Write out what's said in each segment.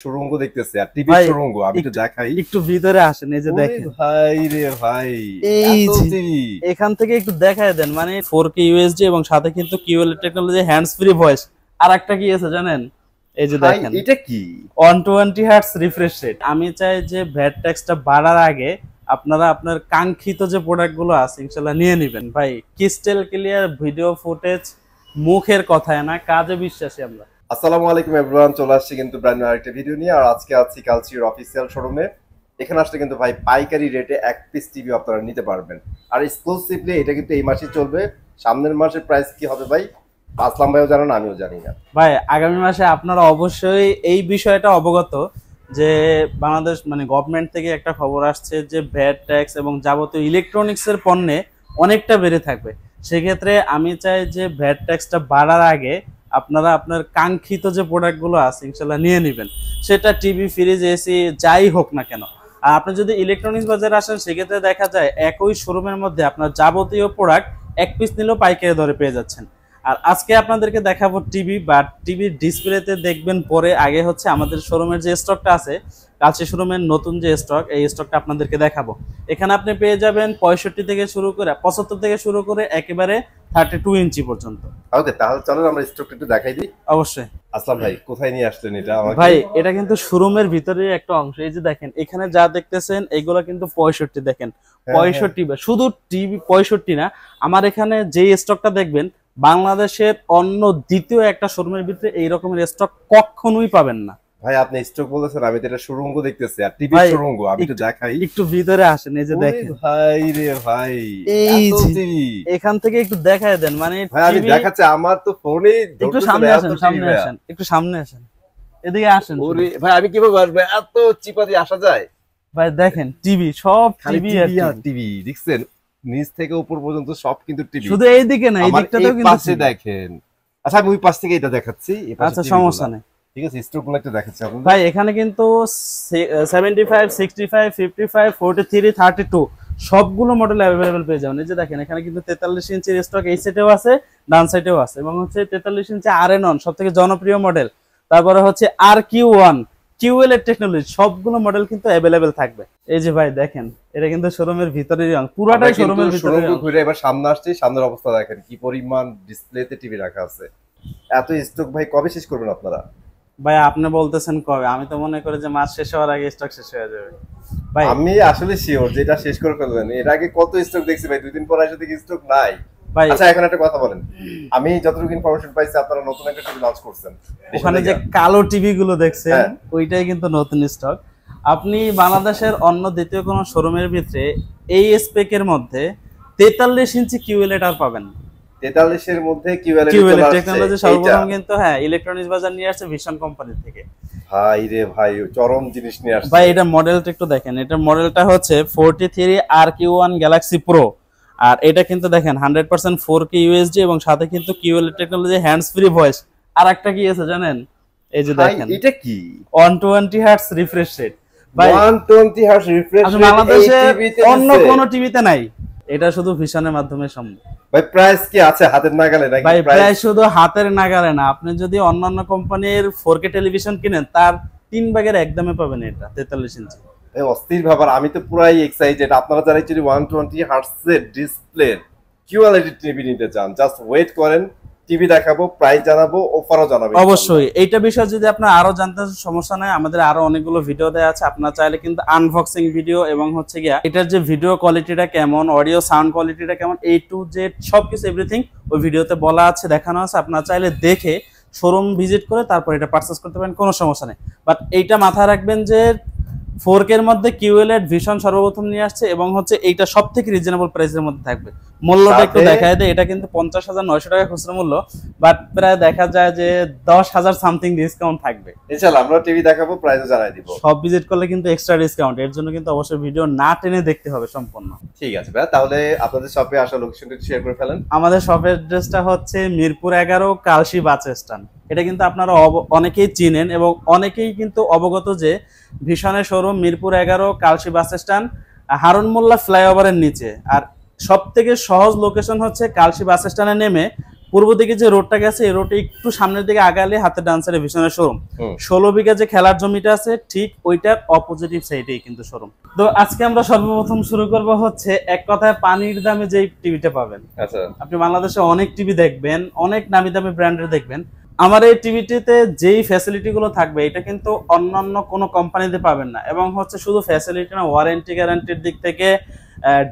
সুড়ঙ্গ দেখতেছি আর টিভি ভাই সুড়ঙ্গ আমি তো দেখাই একটু ভিতরে আসেন, এই যে দেখেন ভাই রে ভাই এই এত যে টিভি এখান থেকে একটু দেখায় দেন, মানে 4K ইউএসডি এবং সাথে কিন্তু QLED technology hands free voice. আর একটা কি আছে জানেন, এই যে ভাই দেখেন এটা কি 120 হার্টজ রিফ্রেশ রেট। আমি চাই যে ভ্যাট ট্যাক্সটা বাড়ার আগে আপনারা আপনার কাঙ্ক্ষিত যে প্রোডাক্টগুলো আছে ইনশাআল্লাহ নিয়ে নেবেন। ভাই ক্রিস্টাল ক্লিয়ার ভিডিও ফুটেজ, মুখের কথায় না কাজে বিশ্বাসী আমরা। আসসালামু আলাইকুম এভরিওয়ান, চলে আসছি কিন্তু ব্র্যান্ড নিউ আরেকটা ভিডিও নিয়ে। আর আজকে আছি কালচির অফিসিয়াল শোরুমে। এখানে আসলে কিন্তু ভাই পাইকারি রেটে এক পিস টিভি আপনারা নিতে পারবেন। আর এক্সক্লুসিভলি এটা কিন্তু এই মাসেই চলবে। সামনের মাসের প্রাইস কি হবে ভাই আসলাম ভাইও জানেন, আমিও জানি না। ভাই আগামী মাসে আপনারা অবশ্যই এই বিষয়টা অবগত যে বাংলাদেশ মানে গভর্নমেন্ট থেকে একটা খবর আসছে যে ভ্যাট ট্যাক্স এবং যাবতীয় ইলেকট্রনিক্সের পণ্যে অনেকটা বেড়ে থাকবে। সেক্ষেত্রে আমি চাই যে ভ্যাট ট্যাক্সটা বাড়ার আগে আপনারা আপনার কাঙ্ক্ষিত যে প্রোডাক্টগুলো আছে ইনশাল্লাহ নিয়ে নেবেন, সেটা টিভি, ফ্রিজ, এসি যাই হোক না কেন। আর আপনি যদি ইলেকট্রনিক্স বাজারে আসেন সেক্ষেত্রে দেখা যায় একই শোরুমের মধ্যে আপনার যাবতীয় প্রোডাক্ট এক পিস নিলেও পাইকারি দরে পেয়ে যাচ্ছেন। আর আজকে আপনাদেরকে দেখাবো টিভি বা টিভির ডিসপ্লেতে দেখবেন পরে, আগে হচ্ছে আমাদের শোরুমের যে স্টকটা আছে কালচি শোরুমের নতুন যে স্টক, এই স্টকটা আপনাদেরকে দেখাবো। এখানে আপনি পেয়ে যাবেন 65 থেকে শুরু করে 75 থেকে শুরু করে একেবারে 32 ইঞ্চি পর্যন্ত। ওকে, তাহলে চলো আমরা স্টকটা একটু দেখাই দিই। অবশ্যই। আসলাম ভাই কোথায় নিয়ে আসলেন এটা আমাকে? ভাই এটা কিন্তু শোরুমের ভিতরে একটা অংশ। এই যে দেখেন এখানে যা দেখতেছেন এগুলো কিন্তু 65, দেখেন 65 শুধু টিভি 65 না, আমার এখানে যে স্টকটা দেখবেন বাংলাদেশের অন্য দ্বিতীয় একটা শোরুমের ভিতরে এই রকমের স্টক কখনোই পাবেন না। ভাই আপনি স্টক বলেছেন, আমি তো এটা সুড়ঙ্গ দেখতেছি আর টিভি সুড়ঙ্গ আমি তো দেখাই একটু ভিতরে আসেন, এই যে দেখেন ভাই রে ভাই এই এত যে টিভি এখান থেকে একটু দেখায় দেন, মানে ভাই আমি দেখাচ্ছি আমার তো ফোনে একটু সামনে আসেন, সামনে আসেন, একটু সামনে আসেন, এদিকে আসেন। ওরে ভাই আমি কিভাবে আসবে, এত চিপা দিয়ে আসা যায়? ভাই দেখেন টিভি, সব টিভি আর টিভি দেখছেন নিচ থেকে উপর পর্যন্ত সব কিন্তু টিভি। শুধু এইদিকে না, এই দিকটাতেও কিন্তু পাশে দেখেন। আচ্ছা আমি ওই পাশ থেকে এটা দেখাচ্ছি, আচ্ছা সমস্যা নেই। ঠিক আছে, স্টকগুলো একটু দেখাচ্ছি আপনাদের। ভাই এখানে কিন্তু 75, 65, 55, 43, 32 সবগুলো মডেল अवेलेबल পেয়ে যাবেন। এই যে দেখেন এখানে কিন্তু 43 ইঞ্চির স্টক এই সেটেও আছে, ডান সাইডেও আছে, এবং হচ্ছে 43 ইঞ্চি RN1 সবথেকে জনপ্রিয় মডেল। তারপরে হচ্ছে RQ1 কিউএলইডি টেকনোলজি, সবগুলো মডেল কিন্তু अवेलेबल থাকবে। এই যে ভাই দেখেন এটা কিন্তু শোরুমের ভিতরের অংশ, পুরোটাই শোরুমের ভিতরে। ঘুরে এবার সামনে আসছে, সামনের অবস্থা দেখেন কি পরিমাণ ডিসপ্লেতে টিভি রাখা আছে। এত স্টক ভাই কবে শেষ করবেন আপনারা? ভাই আপনি বলতেছেন কবে, আমি তো মনে করি যে মাস শেষ হওয়ার আগে স্টক শেষ হয়ে যাবে। ভাই আমি আসলে শিওর যে এটা শেষ করে ফেলবেন। এর আগে কত স্টক দেখছি ভাই, 2 দিন পর এসে দেখি স্টক নাই। আচ্ছা এখন একটা কথা বলেন, আমি যতটুকু ইনফরমেশন পাইছি আপনারা নতুন একটা টিভি লঞ্চ করছেন, ওখানে যে কালো টিভি গুলো দেখছেন ওইটাই কিন্তু নতুন স্টক। আপনি বাংলাদেশের অন্য দ্বিতীয় কোনো শোরুমের ভিতরে এই স্পেকের মধ্যে 43 ইঞ্চি কিউএলইডি আর পাবেন না। 43 এর মধ্যে কিউএলইডি টেকনোলজি সর্বপ্রথম কিন্তু ইলেকট্রনিক্স বাজার নিয়ে আসছে ভিশন কোম্পানি থেকে। ভাই রে ভাই চরম জিনিস নিয়ে আসছে ভাই। এটা মডেলটা একটু দেখেন, এটা মডেলটা হচ্ছে 43 RQ1 গ্যালাক্সি প্রো। আর এটা কিন্তু দেখেন 100% 4K ইউএসডি এবং সাথে কিন্তু QLED technology hands free voice. আর একটা কি আছে জানেন, এই যে দেখেন এটা কি 120 হার্টজ রিফ্রেশ রেট। ভাই 120 হার্টজ রিফ্রেশ রেট বাংলাদেশে অন্য কোনো টিভিতে নাই, এটা শুধু ভিশনের মাধ্যমে সম্ভব। ভাই প্রাইস কি আছে হাতের নাগালে নাকি? ভাই প্রাইস শুধু হাতের নাগালে না, আপনি যদি অন্যান্য কোম্পানির 4K টেলিভিশন কিনেন তার 3 ভাগের এক দামে পাবেন এটা 43 ইঞ্চি। এই অস্থির ব্যাপার, আমি তো পুরাই এক্সাইটেড। আপনারা যারা যদি 120 হার্টজের ডিসপ্লে কিউএলইডি টিভি নিতে চান জাস্ট ওয়েট করেন, টিভি দেখাবো, প্রাইস জানাবো, অফারও জানাবো অবশ্যই। এইটা বিষয় যদি আপনার আরো জানতে সমস্যা নাই, আমাদের আরো অনেকগুলো ভিডিও দেওয়া আছে, আপনারা চাইলে কিন্তু আনবক্সিং ভিডিও এবং হচ্ছে গিয়া এটার যে ভিডিও কোয়ালিটিটা কেমন, অডিও সাউন্ড কোয়ালিটিটা কেমন, A to Z সবকিছু এভরিথিং ওই ভিডিওতে বলা আছে, দেখানো আছে। আপনারা চাইলে দেখে শোরুম ভিজিট করে তারপর এটা পারচেজ করতে পারেন, কোনো সমস্যা নেই। বাট এইটা মাথায় রাখবেন যে 4K এর মধ্যে কিউএলইডি ভিশন সর্বপ্রথম নিয়ে আসছে এবং হচ্ছে এইটা সবথেকে রিজনেবল প্রাইসের মধ্যে থাকবে। মূল্যটা একটু দেখায় দেয়, এটা কিন্তু 50,900 টাকা খুচরা মূল্য, বাট প্রায় দেখা যায় যে 10,000 সামথিং ডিসকাউন্ট থাকবে। ইনশাআল্লাহ আমরা টিভি দেখাবো, প্রাইসও জানাই দিব। সব ভিজিট করলে কিন্তু এক্সট্রা ডিসকাউন্ট, এর জন্য কিন্তু অবশ্যই ভিডিও না টেনে দেখতে হবে সম্পূর্ণ। ঠিক আছে ভাই, তাহলে আপনাদের শপে আসা লোকেশনটা শেয়ার করে ফেলেন। আমাদের শপের অ্যাড্রেসটা হচ্ছে মিরপুর 11 কালশি বাস স্ট্যান্ড। এটা কিন্তু আপনারা অনেকেই চিনেন এবং অনেকেই কিন্তু অবগত যে ভিশনের showroom Mirpur 11 Kalshi bus stand, Harun Mollah ফ্লাইওভারের নিচে। আর সব থেকে সহজ লোকেশন হচ্ছে কালশি বাস স্ট্যান্ডে নেমে পূর্ব দিকে যে রোডটা গেছে এই রোডে একটু সামনের দিকে আগালে হাতের ডান সাইডে ভিশনের শোরুম। 16 বিঘা যে খেলার জমিটা আছে ঠিক ওইটার অপোজিটিভ সাইডেই কিন্তু শোরুম। তো আজকে আমরা সর্বপ্রথম শুরু করব হচ্ছে এক কথায় পানির দামে যে টিভিটা পাবেন। আচ্ছা, আপনি বাংলাদেশে অনেক টিভি দেখবেন, অনেক নামি দামি ব্র্যান্ডের দেখবেন, আমার এই টিভিটিতে যেই ফ্যাসিলিটি গুলো থাকবে এটা কিন্তু অন্যান্য কোনো কোম্পানিতে পাবেন না। এবং হচ্ছে শুধু ফ্যাসিলিটি না, ওয়ারেন্টি গ্যারান্টির দিক থেকে,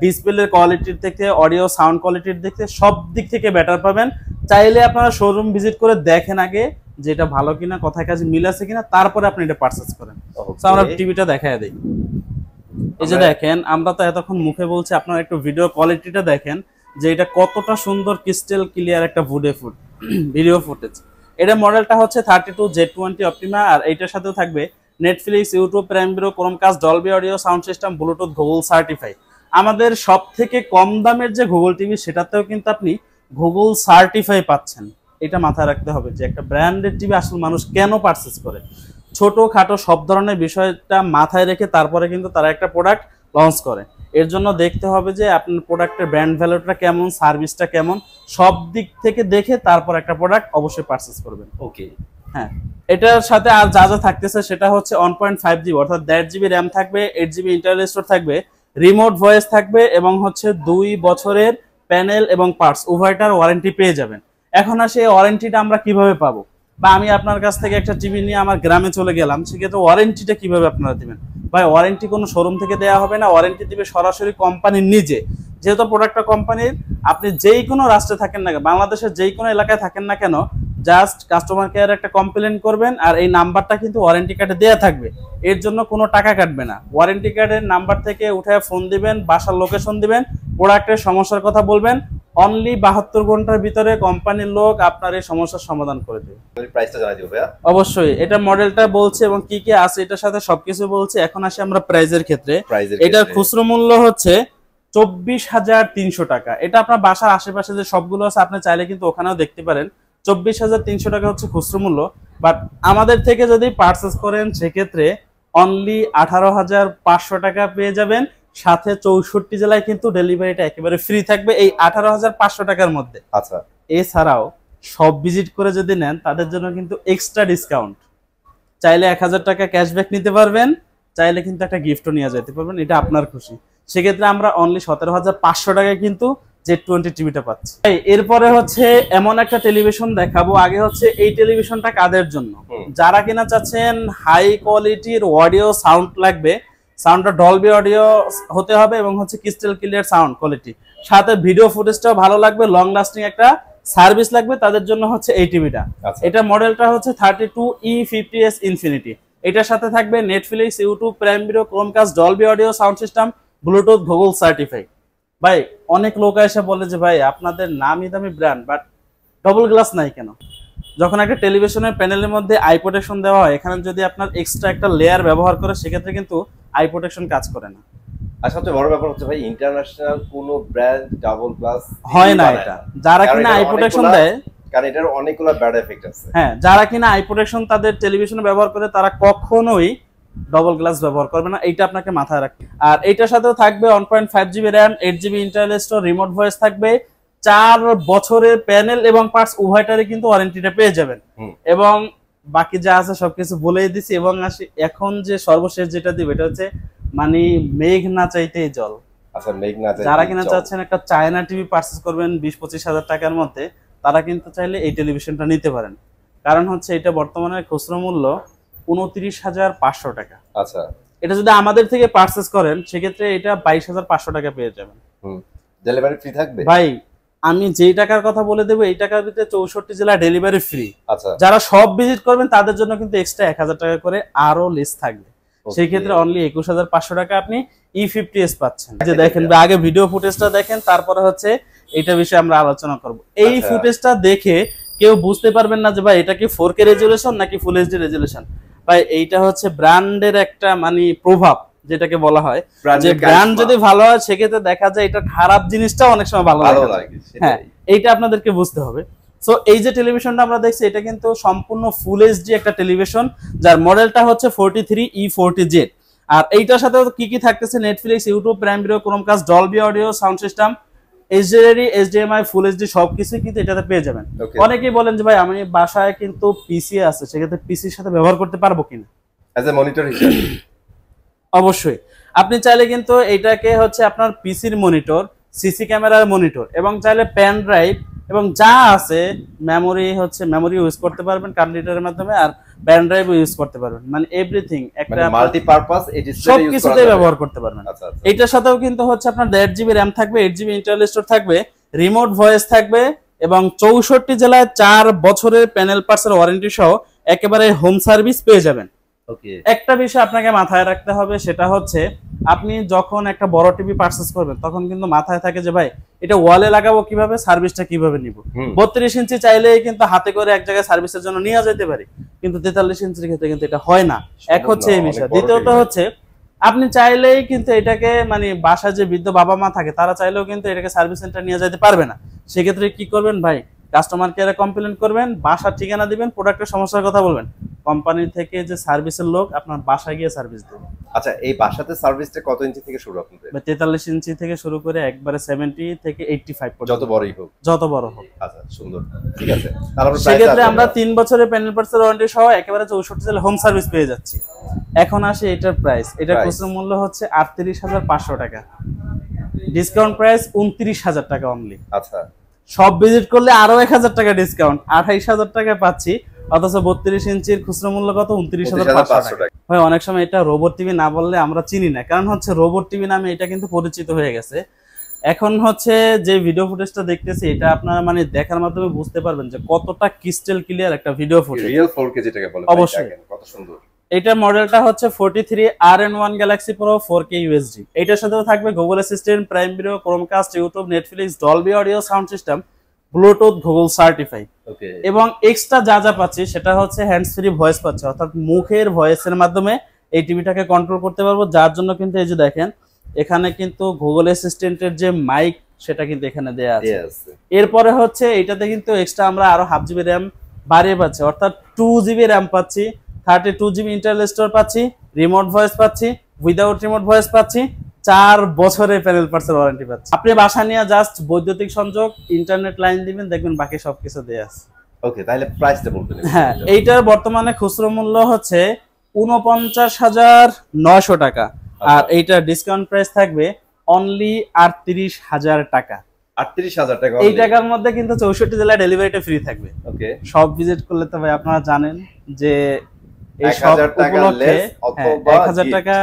ডিসপ্লের কোয়ালিটির থেকে, অডিও সাউন্ড কোয়ালিটির দিক থেকে সব দিক থেকে বেটার পাবেন। চাইলে আপনারা শোরুম ভিজিট করে দেখেন আগে যে এটা ভালো কিনা, কথায় কাজে মিল আছে কিনা, তারপরে আপনি এটা পারচেজ করেন। তো আমরা টিভিটা দেখায় দিই। এই যে দেখেন, আমরা তো এতক্ষণ মুখে বলছি, আপনারা একটু ভিডিও কোয়ালিটিটা দেখেন যে এটা কতটা সুন্দর ক্রিস্টাল ক্লিয়ার একটা ভিডিও ফুটেজ। এটা মডেলটা হচ্ছে 32Z20 অপটিমা, আর এইটার সাথেও থাকবে Netflix, YouTube, prime Video, Chromecast, Dolby audio sound system, Bluetooth, Google certify. আমাদের সব থেকে কম দামের যে গুগল টিভি সেটাতেও কিন্তু আপনি গুগল সার্টিফাই পাচ্ছেন। এটা মাথায় রাখতে হবে যে একটা ব্র্যান্ডের টিভি আসলে মানুষ কেন পারচেজ করে। ছোট খাটো সব ধরনের বিষয়টা মাথায় রেখে তারপরে কিন্তু তারা একটা প্রোডাক্ট লঞ্চ করে। এর জন্য দেখতে হবে যে আপনার প্রোডাক্টের ব্র্যান্ড ভ্যালুটা কেমন, সার্ভিসটা কেমন, সব দিক থেকে দেখে তারপর একটা প্রোডাক্ট অবশ্যই পারচেজ করবেন। ওকে, হ্যাঁ, এটার সাথে আর যা যা থাকতেছে সেটা হচ্ছে 1.5GB অর্থাৎ 1.5GB র্যাম থাকবে, 8GB ইন্টারনাল স্টোরেজ থাকবে, রিমোট ভয়েস থাকবে এবং হচ্ছে 2 বছরের প্যানেল এবং পার্টস উভয়টার ওয়ারেন্টি পেয়ে যাবেন। এখন আসে এই ওয়ারেন্টিটা আমরা কিভাবে পাবো, বা আমি আপনার কাছ থেকে একটা টিভি নিয়ে আমার গ্রামে চলে গেলাম, সেক্ষেত্রে ওয়ারেন্টিটা কিভাবে আপনারা দিবেন? ভাই, ওয়ারেন্টি কোনো শোরুম থেকে দেওয়া হবে না, ওয়ারেন্টি দিবে সরাসরি কোম্পানির নিজে। যেহেতু প্রোডাক্টটা কোম্পানির, আপনি যেই কোনো রাষ্ট্রে থাকেন না কেন, বাংলাদেশের যেই কোনো এলাকায় থাকেন না কেন, জাস্ট কাস্টমার কেয়ার একটা কমপ্লেন করবেন, আর এই নাম্বারটা কিন্তু ওয়ারেন্টি কার্ডে দেওয়া থাকবে। এর জন্য কোনো টাকা কাটবে না। ওয়ারেন্টি কার্ডের নাম্বার থেকে উঠে ফোন দিবেন, বাসার লোকেশন দিবেন, প্রোডাক্টের সমস্যার কথা বলবেন, অনলি 72 ঘন্টার ভিতরে কোম্পানির লোক আপনার এই সমস্যার সমাধান করে দেবে। প্রাইসটা জানাই দিও ভাইয়া। অবশ্যই, এটা মডেলটা বলছে এবং কি কি আছে এটার সাথে সবকিছু বলছে। এখন আসি আমরা প্রাইজের ক্ষেত্রে। এটার খুচরো মূল্য হচ্ছে 24,300 টাকা। এটা আপনার বাসার আশেপাশে যে সবগুলো আছে আপনি চাইলে কিন্তু ওখানেও দেখতে পারেন। 24,300 টাকা হচ্ছে খুচরো মূল্য, বাট আমাদের থেকে যদি পারচেজ করেন সেক্ষেত্রে অনলি 18,500 টাকা পেয়ে যাবেন। সাথে 64 জেলায় কিন্তু ডেলিভারিটা একেবারে ফ্রি থাকবে এই 18,500 টাকার মধ্যে। আচ্ছা, এছাড়াও সব ভিজিট করে যদি নেন তাদের জন্য কিন্তু এক্সট্রা ডিসকাউন্ট। চাইলে 1000 টাকা ক্যাশব্যাক নিতে পারবেন, চাইলে কিন্তু একটা গিফটও নিয়ে যেতে পারবেন, এটা আপনার খুশি। সেক্ষেত্রে আমরা অনলি 17,500 টাকায় কিন্তু Z20 টিভিটা পাচ্ছি। এরপরে হচ্ছে এমন একটা টেলিভিশন দেখাবো। আগে হচ্ছে এই টেলিভিশনটা কাদের জন্য? যারা কিনা চাচ্ছেন হাই কোয়ালিটির অডিও সাউন্ড লাগবে, সাউন্ডটা ডলবি অডিও হতে হবে এবং হচ্ছে ক্রিস্টাল ক্লিয়ার সাউন্ড কোয়ালিটি, সাথে ভিডিও ফুটেজটাও ভালো লাগবে, লং লাস্টিং একটা সার্ভিস লাগবে, তাদের জন্য হচ্ছে এই টিভিটা। এটা মডেলটা হচ্ছে 32E50s ইনফিনিটি। এটার সাথে থাকবে Netflix, YouTube, prime Video, Chromecast, Dolby audio sound system, Bluetooth, Google certify. ভাই, অনেক লোক এসে বলে যে ভাই আপনাদের নামি দামি ব্র্যান্ড বাট ডবল গ্লাস নাই কেন? যখন একটা টেলিভিশনের প্যানেলের মধ্যে আই প্রোটেকশন দেওয়া হয়, এখানে যদি আপনার এক্সট্রা একটা লেয়ার ব্যবহার করে সেক্ষেত্রে কিন্তু আই প্রোটেকশন কাজ করে না। আর সবচেয়ে বড় ব্যাপার হচ্ছে ভাই, ইন্টারন্যাশনাল কোনো ব্র্যান্ড ডাবল গ্লাস হয় না এটা। যারা কিনা আই প্রোটেকশন দেয়, কারণ এটার অনেকগুলো ব্যাড এফেক্ট আছে। হ্যাঁ, যারা কিনা আই প্রোটেকশন তাদের টেলিভিশনে ব্যবহার করে তারা কখনোই ডবল গ্লাস ব্যবহার করবে না, এইটা আপনাকে মাথায় রাখতে। আর এইটার সাথেও থাকবে 1.5GB RAM, 8GB internal storage, remote voice থাকবে, 4 বছরের প্যানেল এবং পার্টস উভয়টারে কিন্তু ওয়ারেন্টিটা পেয়ে যাবেন। এবং বাকি যা আছে সবকিছু বলেই দিছি। এবং আসি এখন যে সর্বশেষ যেটা দিবে, এটা হচ্ছে মানে মেঘ না চাইতেই জল। আচ্ছা, মেঘ না চাইতেই জল। যারা কিনা চাচ্ছেন একটা চায়না টিভি পারচেজ করবেন 20-25 হাজার টাকার মধ্যে, তারা কিন্তু চাইলে এই টেলিভিশনটা নিতে পারেন। কারণ হচ্ছে এটা বর্তমানে খুচরো মূল্য 29,500 টাকা। আচ্ছা, এটা যদি আমাদের থেকে পারচেজ করেন সেক্ষেত্রে এটা 22,500 টাকা পেয়ে যাবেন। ডেলিভারি ফ্রি থাকবে। ভাই, আমি যেই টাকার কথা বলে দেবো এই টাকার ভিতরে 64 জেলা ডেলিভারি ফ্রি। আচ্ছা, যারা সব ভিজিট করবেন তাদের জন্য কিন্তু এক্সট্রা 1000 টাকা করে আরো লেস থাকবে। সেই ক্ষেত্রে অনলি 21,500 টাকা আপনি E50s পাচ্ছেন। যে দেখেন, আগে ভিডিও ফুটেজটা দেখেন, তারপরে হচ্ছে এটা বিষয়ে আমরা আলোচনা করব। এই ফুটেজটা দেখে কেউ বুঝতে পারবেন না যে ভাই এটা কি 4K রেজুলেশন নাকি ফুল এইচডি রেজুলেশন। ভাই, এইটা হচ্ছে ব্র্যান্ডের একটা মানে প্রভাব, যেটাকে বলা হয় যে ব্র্যান্ড যদি ভালো হয় সেক্ষেত্রে দেখা যায় এটা খারাপ জিনিসটা অনেক সময় ভালো লাগে। হ্যাঁ, এইটা আপনাদেরকে বুঝতে হবে। সো এই যে টেলিভিশনটা আমরা দেখছি এটা কিন্তু সম্পূর্ণ ফুল এইচডি একটা টেলিভিশন, যার মডেলটা হচ্ছে 43E40Z। আর এইটার সাথে কি কি থাকতেছে? Netflix, YouTube, prime Video, Chromecast, Dolby audio sound system, HDMI full HD সবকিছু কিন্তু এটাতে পেয়ে যাবেন। Okay. অনেকেই বলেন যে ভাই আমি বাসায় কিন্তু পিসি আছে, সেক্ষেত্রে পিসির সাথে ব্যবহার করতে পারবো কিনা। অ্যাজ এ মনিটর হিসেবে অবশ্যই আপনি চাইলে কিন্তু এটাকে হচ্ছে আপনার পিসির মনিটর, সিসি ক্যামেরার মনিটর এবং চাইলে পেন ড্রাইভ এবং যা আছে মেমোরি ইউজ করতে পারবেন কার্ড রিডারের মাধ্যমে, আর পেন ড্রাইভ ইউজ করতে পারবেন, মানে এভরিথিং একটা মাল্টিপারপাস এই ডিসপ্লে ইউজ করা সবকিছুতে ব্যবহার করতে পারবেন। আচ্ছা আচ্ছা এটার সাথেও কিন্তু হচ্ছে আপনার 1.5 জিবি র্যাম থাকবে, 8 জিবি ইন্টারনাল স্টোরেজ থাকবে, রিমোট ভয়েস থাকবে এবং 64 জেলায় 4 বছরের প্যানেল পার্টসের ওয়ারেন্টি সহ একেবারে হোম সার্ভিস পেয়ে যাবেন। ওকে একটা বিষয় আপনাকে মাথায় রাখতে হবে, সেটা হচ্ছে আপনি যখন একটা বড় টিভি পারচেজ করবেন তখন কিন্তু মাথায় থাকে যে ভাই এটা ওয়ালে লাগাবো কিভাবে, সার্ভিসটা কিভাবে নিব। 32 ইঞ্চি চাইলেই কিন্তু হাতে করে এক জায়গায় সার্ভিসের জন্য নিয়ে যেতে পারি, কিন্তু 43 ইঞ্চির ক্ষেত্রে কিন্তু এটা হয় না। এক হচ্ছে এই বিষয়, দ্বিতীয়ত হচ্ছে আপনি চাইলেই কিন্তু এটাকে মানে বাসায় যে বৃদ্ধ বাবা মা থাকে তারা চাইলেও কিন্তু এটাকে সার্ভিস সেন্টার নিয়ে যেতে পারবে না। সেক্ষেত্রে কি করবেন ভাই, কাস্টমার কেয়ারে কমপ্লেন করবেন, বাসার ঠিকানা দিবেন, প্রোডাক্টের সমস্যার কথা বলবেন, কোম্পানি থেকে যে সার্ভিসের লোক আপনার বাসায় গিয়ে সার্ভিস দেবে। আচ্ছা এই বাসাতে সার্ভিসটা কত ইঞ্চি থেকে শুরু আপনাদের? 43 ইঞ্চি থেকে শুরু করে একবারে 70 থেকে 85 পর্যন্ত, যত বড়ই হোক। যত বড় হোক। আচ্ছা সুন্দর, ঠিক আছে। তাহলে সেক্ষেত্রে আমরা 3 বছরের প্যানেল পার্টসের ওয়ারেন্টি সহ একেবারে 64 জেলা হোম সার্ভিস পেয়ে যাচ্ছি। এখন আসে এটার প্রাইস, এটার খুচরা মূল্য হচ্ছে 38,500 টাকা, ডিসকাউন্ট প্রাইস 29,000 টাকা অনলি। আচ্ছা সব ভিজিট করলে আরো 1,000 টাকা ডিসকাউন্ট, 28,000 টাকা পাচ্ছি, অথচ 32 ইঞ্চির খুচরা মূল্য কত 29,500 টাকা। ভাই অনেক সময় এটা রোবট টিভি না বললে আমরা চিনি না, কারণ হচ্ছে রোবট টিভি নামে এটা কিন্তু পরিচিত হয়ে গেছে। এখন হচ্ছে যে ভিডিও ফুটেজটা দেখতেছি এটা আপনারা মানে দেখার মাধ্যমে বুঝতে পারবেন যে কতটা ক্রিস্টাল ক্লিয়ার একটা ভিডিও ফুটেজ, রিয়েল 4K যেটাকে বলে। অবশ্যই কত সুন্দর। এটা মডেলটা হচ্ছে 43 RN1 Galaxy Pro 4K USD। এটার সাথেও থাকবে Google Assistant, Prime Video, Chromecast, YouTube, Netflix, Dolby audio sound system, Bluetooth, Google certify. Okay এবং এক্সট্রা যা যা পাচ্ছি সেটা হচ্ছে হ্যান্ডস ফ্রি ভয়েস পাচ্ছে, অর্থাৎ মুখের ভয়েসের মাধ্যমে এই টিভিটাকে কন্ট্রোল করতে পারবো, যার জন্য কিন্তু এই যে দেখেন এখানে কিন্তু গুগল অ্যাসিস্ট্যান্টের যে মাইক সেটা কিন্তু এখানে দেয়া আছে। এরপরে হচ্ছে এটাতে কিন্তু এক্সট্রা আমরা আরো 1/2 জিবি র্যাম বাড়িয়ে পাচ্ছি, অর্থাৎ 2 জিবি র্যাম পাচ্ছি, 32 জিবি ইন্টারনাল স্টোরেজ পাচ্ছি, রিমোট ভয়েস পাচ্ছি, উইদাউট রিমোট ভয়েস পাচ্ছি, 4 বছরের প্যানেল পার্টসের ওয়ারেন্টি পাচ্ছি। আপনি বাসা নিয়ে জাস্ট বৈদ্যুতিক সংযোগ, ইন্টারনেট লাইন দিবেন, দেখবেন বাকি সবকিছু দেয়া আছে। ওকে তাহলে প্রাইসটা বলবেন? হ্যাঁ, এইটার বর্তমানে খুচরো মূল্য হচ্ছে 49,900 টাকা, আর এইটার ডিসকাউন্ট প্রাইস থাকবে অনলি 38,000 টাকা। 38,000 টাকা। এই টাকার মধ্যে কিন্তু 64 জেলায় ডেলিভারিটা ফ্রি থাকবে। ওকে সব ভিজিট করলে তো ভাই আপনারা জানেন যে এই সব 1000 টাকা লেস অথবা 1000 টাকা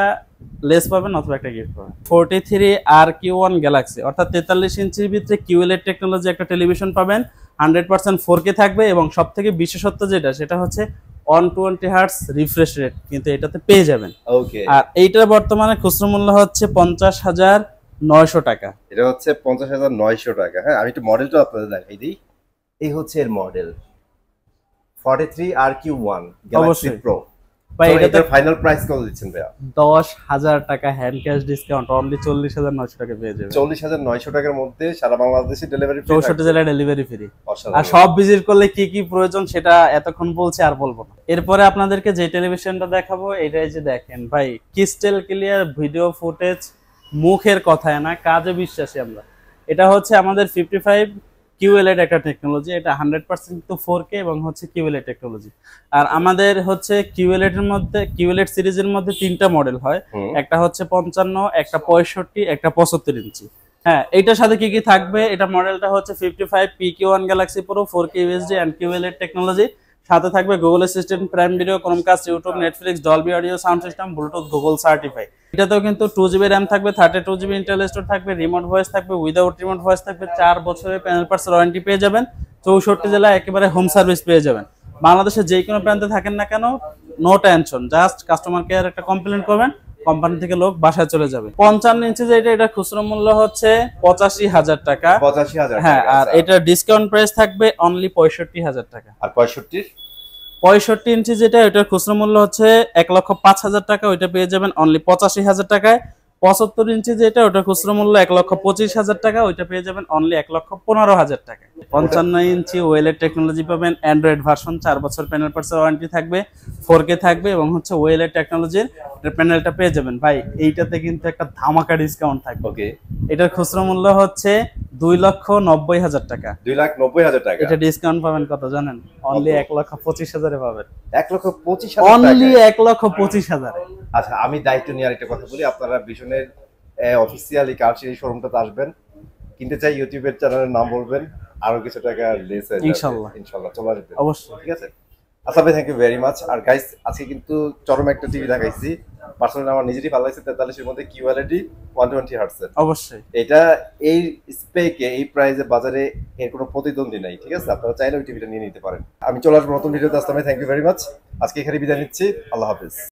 লেস পাবেন অথবা একটা গিফট পাবেন। 43 RQ1 Galaxy অর্থাৎ 43 ইঞ্চির ভিতরে QLED টেকনোলজি একটা টেলিভিশন পাবেন, 100% 4K থাকবে এবং সবথেকে বিশেষত্ব যেটা সেটা হচ্ছে 120 হার্টজ রিফ্রেশ রেট কিন্তু এটাতে পেয়ে যাবেন। ওকে আর এইটার বর্তমানে খুচরা মূল্য হচ্ছে 50,900 টাকা। এটা হচ্ছে 50,900 টাকা। হ্যাঁ আমি একটু মডেলটা আপনাদের দেখাই দিই। এই হচ্ছে এর মডেল 43 RQ1 Galaxy Pro। ভাই এটার ফাইনাল প্রাইস কত দিচ্ছেন ভাইয়া? 10,000 টাকা হ্যান্ড ক্যাশ ডিসকাউন্ট, অনলি 40,900 টাকা পেয়ে যাবেন। 40,900 টাকার মধ্যে সারা বাংলাদেশে ডেলিভারি ফ্রি, 64 জেলায় ডেলিভারি ফ্রি। আর সব ভিজিট করলে কি কি প্রয়োজন সেটা এতক্ষণ বলছি আর বলবো না। এরপরে আপনাদেরকে যে টেলিভিশনটা দেখাবো এটাই যে দেখেন ভাই ক্রিস্টাল ক্লিয়ার ভিডিও ফুটেজ, মুখের কথায় না কাজে বিশ্বাসী আমরা। এটা হচ্ছে আমাদের 55 QLED একটা টেকনোলজি, এটা 100% তো 4K এবং হচ্ছে QLED টেকনোলজি। আর আমাদের হচ্ছে QLED এর মধ্যে QLED সিরিজের মধ্যে 3টা মডেল হয়, একটা হচ্ছে 55, একটা 65, একটা 75 ইঞ্চি। হ্যাঁ এইটার সাথে কি কি থাকবে, এটা মডেলটা হচ্ছে 55 PQ1 Galaxy Pro 4K USD and QLED technology, সাথে থাকবে Google Assistant, Prime Video, Chromecast, YouTube, Netflix, Dolby audio sound system, Bluetooth, Google certify. এটাতেও কিন্তু 2 জিবি র্যাম থাকবে, 32 জিবি ইন্টারনাল স্টোরেজ থাকবে, রিমোট ভয়েস থাকবে, উইদাউট রিমোট ভয়েস থাকবে, 4 বছরের panel পার্টসের warranty পেয়ে যাবেন, 64 জেলায় একেবারে হোম সার্ভিস পেয়ে যাবেন। বাংলাদেশের যে কোনো প্রান্তে থাকেন না কেন no tension, just customer care একটা কমপ্লেন করবেন, কোম্পানি থেকে লোক বাসায় চলে যাবে। 55 ইঞ্চি যেটা এটা খুচরা মূল্য হচ্ছে 85,000 টাকা। 85,000 টাকা। হ্যাঁ, আর এটা ডিসকাউন্ট প্রাইস থাকবে অনলি 65,000 টাকা। আর 65 ইঞ্চি যেটা এটার খুচরা মূল্য হচ্ছে 1,05,000 টাকা, ওইটা পেয়ে যাবেন অনলি 85,000 টাকায়। 75 ইঞ্চি যেটা ওটার খুচরা মূল্য 1,25,000 টাকা, ওইটা পেয়ে যাবেন অনলি 1,15,000 টাকা। 55 ইঞ্চি ওয়েলের টেকনোলজি পাবেন, অ্যান্ড্রয়েড ভার্সন, 4 বছর প্যানেল পার্টসের ওয়ারেন্টি থাকবে, 4K থাকবে এবং হচ্ছে ওয়েলের টেকনোলজির আপনার প্যানেলটা পেয়ে যাবেন ভাই। এইটাতে কিন্তু একটা ধামাকা ডিসকাউন্ট থাকবে। ওকে, এটার খুচরা মূল্য হচ্ছে 2,90,000 টাকা। 2,90,000 টাকা। এটা ডিসকাউন্ট পাবেন কত জানেন? অনলি 1,25,000 পাবেন। 1,25,000 অনলি টাকা। 1,25,000। আচ্ছা, আমি দায়িত্ব নিয়ে আরেকটা কথা বলি। আপনারা ভীষণের অফিসিয়ালি কালচির শোরুমটাতে আসবেন, কিনতে চাই ইউটিউবের চ্যানেলের নাম বলবেন, আরো কিছু টাকা লেস হয়ে যাবে ইনশাআল্লাহ। ইনশাআল্লাহ চলে আসবেন, অবশ্যই। ঠিক আছে? আচ্ছা ভাই, থ্যাংক ইউ ভেরি মাচ। আর গাইস, আজকে কিন্তু চরম একটা টিভি দেখাইছি, পার্সোনালি আমার নিজেরই ভালো লাগছে। 43-এর মধ্যে কিউএলইডি 120 হার্টজের। অবশ্যই। এটা এই স্পেকে এই প্রাইসে বাজারে এর কোনো প্রতিদ্বন্দ্বী নাই, ঠিক আছে? আপনারা চাইলে ওই টিভিটা নিয়ে নিতে পারেন। আমি চলে আসবো নতুন ভিডিওতে। আসতে থ্যাংক ইউ ভেরি মাচ। আজকে এখানে বিদায় নিচ্ছি। আল্লাহ হাফেজ।